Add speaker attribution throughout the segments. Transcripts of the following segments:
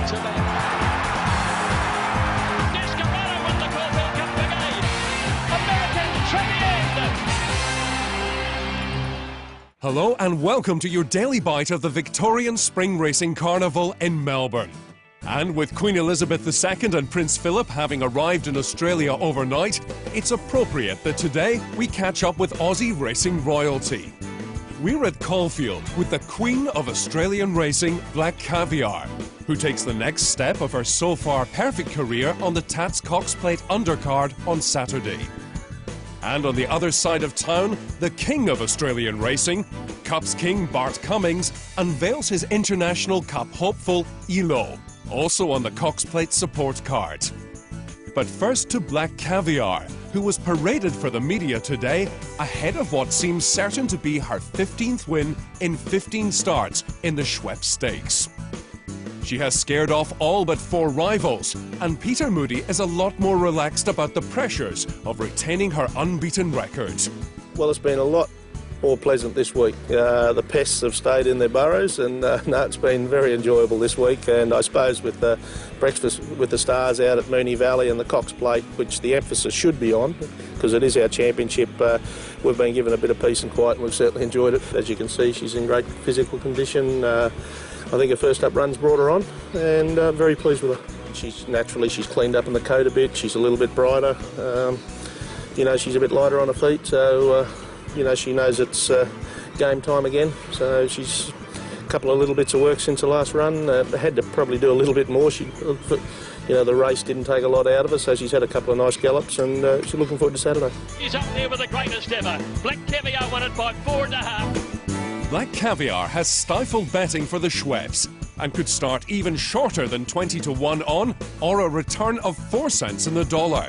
Speaker 1: to the Desperado with the Caulfield Cup Brigade. American Caviar.
Speaker 2: Hello and welcome to your daily bite of the Victorian Spring Racing Carnival in Melbourne. And with Queen Elizabeth II and Prince Philip having arrived in Australia overnight, it's appropriate that today we catch up with Aussie racing royalty. We're at Caulfield with the Queen of Australian racing, Black Caviar, who takes the next step of her so far perfect career on the Tats Cox Plate undercard on Saturday. And on the other side of town, the King of Australian racing, Cups King Bart Cummings, unveils his International Cup hopeful, Elo, also on the Cox Plate support card. But first to Black Caviar, who was paraded for the media today ahead of what seems certain to be her 15th win in 15 starts in the Schweppes Stakes. She has scared off all but 4 rivals, and Peter Moody is a lot more relaxed about the pressures of retaining her unbeaten record.
Speaker 3: Well, it's been a lot more pleasant this week. The pests have stayed in their burrows, and no, it's been very enjoyable this week. And I suppose with the breakfast with the stars out at Moonee Valley and the Cox Plate, which the emphasis should be on, because it is our championship, we've been given a bit of peace and quiet, and we've certainly enjoyed it. As you can see, she's in great physical condition. I think her first up run's brought her on, and very pleased with her. She's cleaned up in the coat a bit. She's a little bit brighter. You know, she's a bit lighter on her feet, so you know, she knows it's game time again. So she's a couple of little bits of work since the last run. Had to probably do a little bit more. You know, the race didn't take a lot out of her, so she's had a couple of nice gallops, and she's looking forward to Saturday.
Speaker 1: He's up there with the greatest ever. Black Caviar won it by 4.5.
Speaker 2: Black Caviar has stifled betting for the Schweppes and could start even shorter than 20 to 1 on, or a return of 4 cents in the dollar.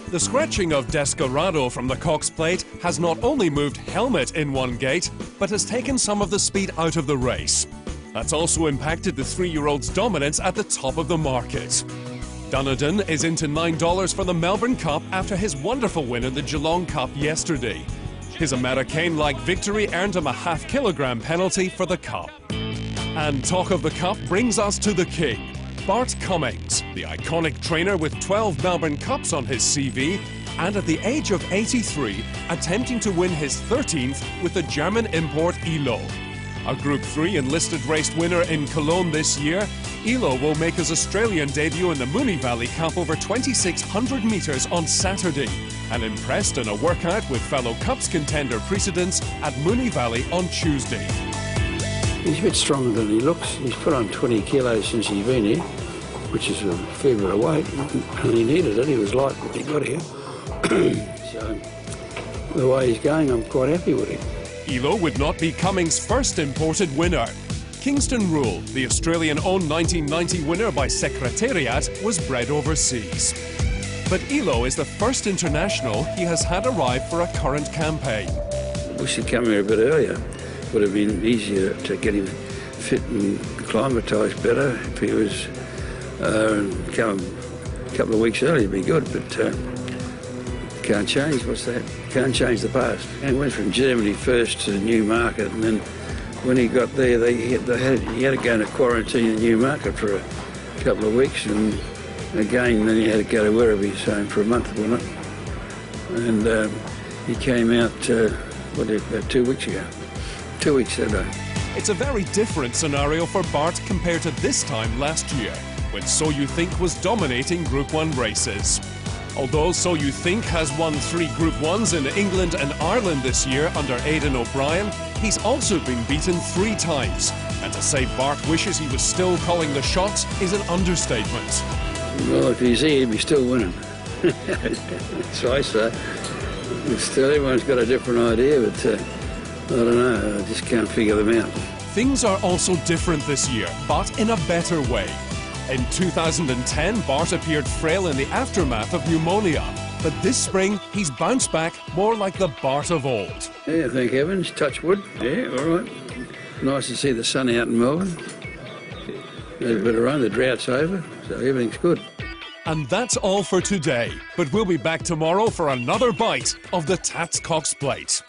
Speaker 2: The scratching of Desperado from the Cox Plate has not only moved Helmet in one gate, but has taken some of the speed out of the race. That's also impacted the 3-year-old's dominance at the top of the market. Dunedin is into $9 for the Melbourne Cup after his wonderful win in the Geelong Cup yesterday. His American-like victory earned him a half-kilogram penalty for the Cup. And talk of the Cup brings us to the King, Bart Cummings, the iconic trainer with 12 Melbourne Cups on his CV, and at the age of 83, attempting to win his 13th with the German import Elo. A Group 3 enlisted race winner in Cologne this year, Elo will make his Australian debut in the Moonee Valley Cup over 2,600 metres on Saturday, and impressed in a workout with fellow Cups contender precedents at Moonee Valley on Tuesday.
Speaker 4: He's a bit stronger than he looks. He's put on 20 kilos since he's been here, which is a fair bit of weight, and he needed it. He was light when he got here. So, the way he's going, I'm quite happy with him.
Speaker 2: Elo would not be Cummings' first imported winner. Kingston Rule, the Australian-owned 1990 winner by Secretariat, was bred overseas. But Elo is the first international he has had arrive for a current campaign.
Speaker 4: Wish he'd come here a bit earlier. Would have been easier to get him fit and acclimatised better. If he was come a couple of weeks earlier, it'd be good, but can't change. What's that? Can't change the past. He went from Germany first to Newmarket, and then when he got there, he had to go into quarantine in Newmarket for a couple of weeks, and again, then he had to go to wherever he's home for a month, wasn't it? And he came out, about 2 weeks ago. 2 weeks ago.
Speaker 2: It's a very different scenario for Bart compared to this time last year, when So You Think was dominating Group 1 races. Although So You Think has won 3 Group 1s in England and Ireland this year under Aidan O'Brien, he's also been beaten 3 times. And to say Bart wishes he was still calling the shots is an understatement.
Speaker 4: Well, if he's here, he'd be still winning. So I say. Still, everyone's got a different idea, but I don't know, I just can't figure them out.
Speaker 2: Things are also different this year, but in a better way. In 2010, Bart appeared frail in the aftermath of pneumonia, but this spring he's bounced back more like the Bart of old.
Speaker 4: Yeah, thank heavens, touch wood. Yeah, all right. Nice to see the sun out in Melbourne. There's a bit of rain, the drought's over, so everything's good.
Speaker 2: And that's all for today, but we'll be back tomorrow for another bite of the Tats Cox Plate.